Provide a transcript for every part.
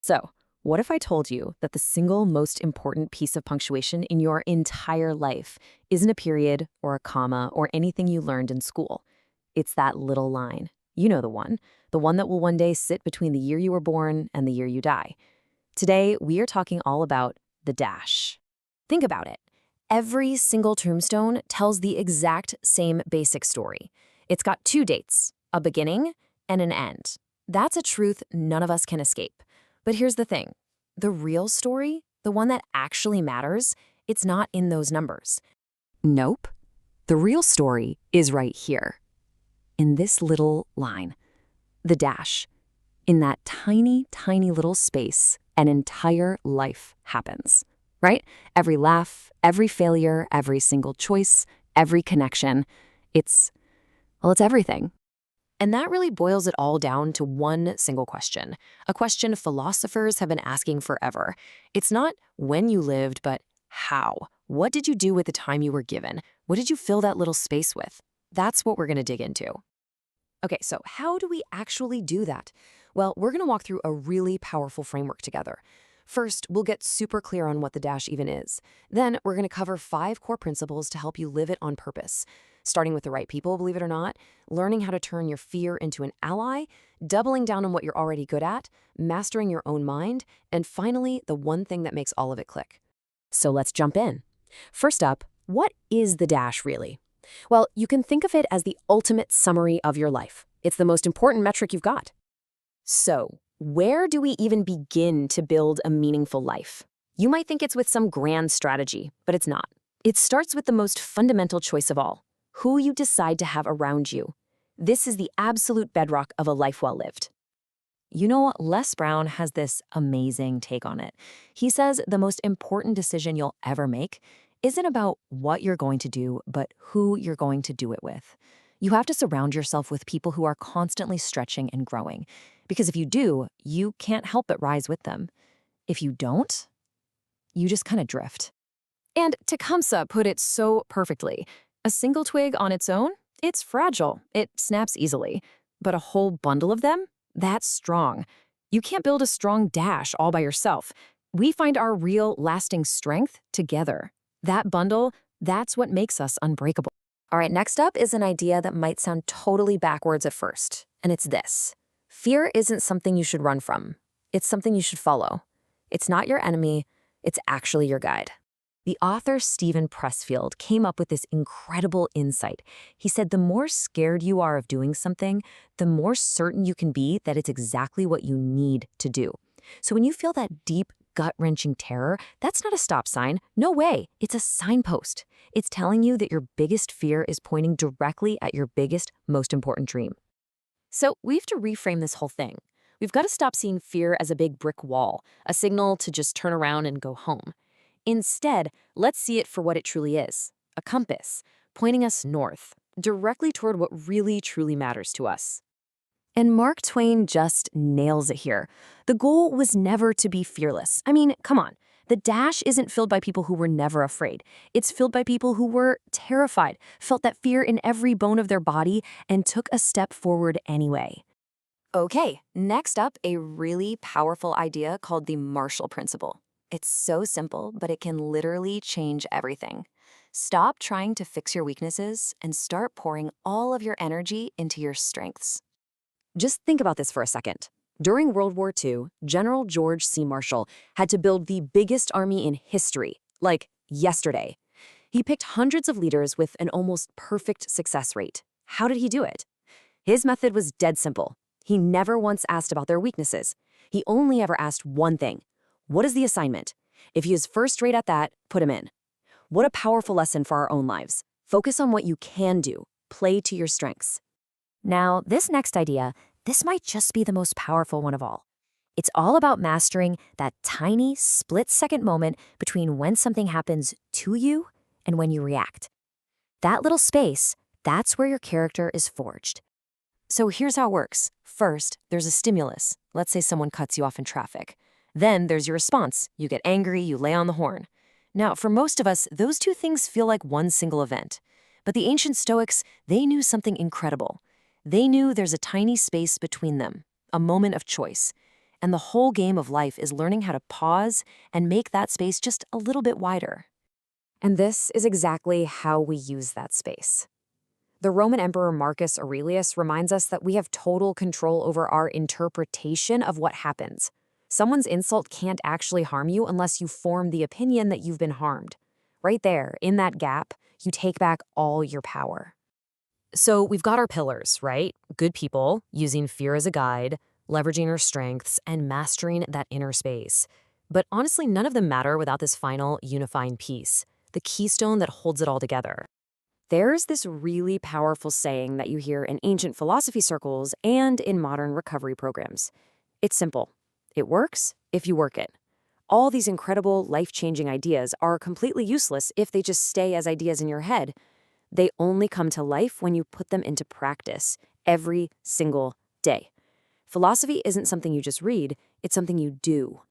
So, what if I told you that the single most important piece of punctuation in your entire life isn't a period or a comma or anything you learned in school? It's that little line. You know the one that will one day sit between the year you were born and the year you die. Today, we are talking all about the dash. Think about it. Every single tombstone tells the exact same basic story. It's got two dates, a beginning and an end. That's a truth none of us can escape. But here's the thing. The real story, the one that actually matters, it's not in those numbers. Nope. The real story is right here. In this little line. The dash. In that tiny, tiny little space, an entire life happens. Right? Every laugh, every failure, every single choice, every connection. It's everything. And that really boils it all down to one single question, a question philosophers have been asking forever. It's not when you lived, but how. What did you do with the time you were given? What did you fill that little space with? That's what we're going to dig into. Okay, so how do we actually do that? Well, we're going to walk through a really powerful framework together. First, we'll get super clear on what the dash even is. Then, we're going to cover 5 core principles to help you live it on purpose. Starting with the right people, believe it or not, learning how to turn your fear into an ally, doubling down on what you're already good at, mastering your own mind, and finally, the one thing that makes all of it click. So let's jump in. First up, what is the dash really? Well, you can think of it as the ultimate summary of your life. It's the most important metric you've got. So, where do we even begin to build a meaningful life? You might think it's with some grand strategy, but it's not. It starts with the most fundamental choice of all, who you decide to have around you. This is the absolute bedrock of a life well lived. You know, Les Brown has this amazing take on it. He says the most important decision you'll ever make isn't about what you're going to do, but who you're going to do it with. You have to surround yourself with people who are constantly stretching and growing. Because if you do, you can't help but rise with them. If you don't, you just kind of drift. And Tecumseh put it so perfectly. A single twig on its own, it's fragile. It snaps easily. But a whole bundle of them? That's strong. You can't build a strong dash all by yourself. We find our real, lasting strength together. That bundle, that's what makes us unbreakable. All right, next up is an idea that might sound totally backwards at first, and it's this. Fear isn't something you should run from. It's something you should follow. It's not your enemy, it's actually your guide. The author Stephen Pressfield came up with this incredible insight. He said the more scared you are of doing something, the more certain you can be that it's exactly what you need to do. So when you feel that deep, gut-wrenching terror, that's not a stop sign. No way. It's a signpost. It's telling you that your biggest fear is pointing directly at your biggest, most important dream. So we have to reframe this whole thing. We've got to stop seeing fear as a big brick wall, a signal to just turn around and go home. Instead, let's see it for what it truly is, a compass, pointing us north, directly toward what really truly matters to us. And Mark Twain just nails it here. The goal was never to be fearless. I mean, come on. The dash isn't filled by people who were never afraid. It's filled by people who were terrified, felt that fear in every bone of their body, and took a step forward anyway. Okay, next up, a really powerful idea called the Marshall Principle. It's so simple, but it can literally change everything. Stop trying to fix your weaknesses and start pouring all of your energy into your strengths. Just think about this for a second. During World War II, General George C. Marshall had to build the biggest army in history, like yesterday. He picked hundreds of leaders with an almost perfect success rate. How did he do it? His method was dead simple. He never once asked about their weaknesses. He only ever asked one thing. What is the assignment? If he is first rate at that, put him in. What a powerful lesson for our own lives. Focus on what you can do. Play to your strengths. Now, this next idea, this might just be the most powerful one of all. It's all about mastering that tiny, split-second moment between when something happens to you and when you react. That little space, that's where your character is forged. So here's how it works. First, there's a stimulus. Let's say someone cuts you off in traffic. Then there's your response. You get angry, you lay on the horn. Now, for most of us, those two things feel like one single event. But the ancient Stoics, they knew something incredible. They knew there's a tiny space between them, a moment of choice. And the whole game of life is learning how to pause and make that space just a little bit wider. And this is exactly how we use that space. The Roman Emperor Marcus Aurelius reminds us that we have total control over our interpretation of what happens. Someone's insult can't actually harm you unless you form the opinion that you've been harmed. Right there, in that gap, you take back all your power. So we've got our pillars, right? Good people, using fear as a guide, leveraging our strengths, and mastering that inner space. But honestly, none of them matter without this final unifying piece, the keystone that holds it all together. There's this really powerful saying that you hear in ancient philosophy circles and in modern recovery programs. It's simple. It works if you work it. All these incredible, life-changing ideas are completely useless if they just stay as ideas in your head. They only come to life when you put them into practice every single day. Philosophy isn't something you just read, it's something you do.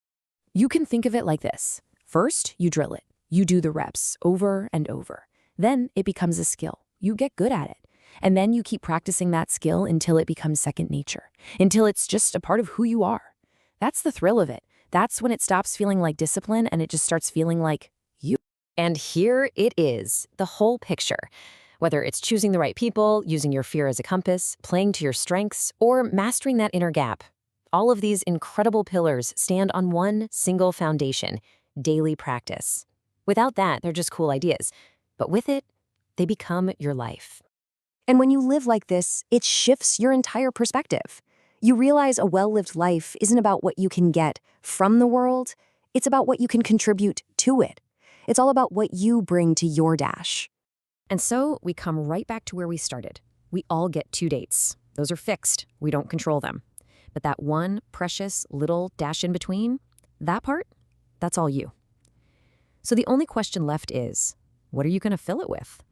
You can think of it like this. First, you drill it. You do the reps over and over. Then it becomes a skill. You get good at it. And then you keep practicing that skill until it becomes second nature, until it's just a part of who you are. That's the thrill of it. That's when it stops feeling like discipline and it just starts feeling like you. And here it is, the whole picture. Whether it's choosing the right people, using your fear as a compass, playing to your strengths, or mastering that inner gap. All of these incredible pillars stand on one single foundation: daily practice. Without that, they're just cool ideas. But with it, they become your life. And when you live like this, it shifts your entire perspective. You realize a well-lived life isn't about what you can get from the world, it's about what you can contribute to it. It's all about what you bring to your dash. And so we come right back to where we started. We all get 2 dates. Those are fixed. We don't control them. But that one precious little dash in between, that part, that's all you. So the only question left is, what are you going to fill it with?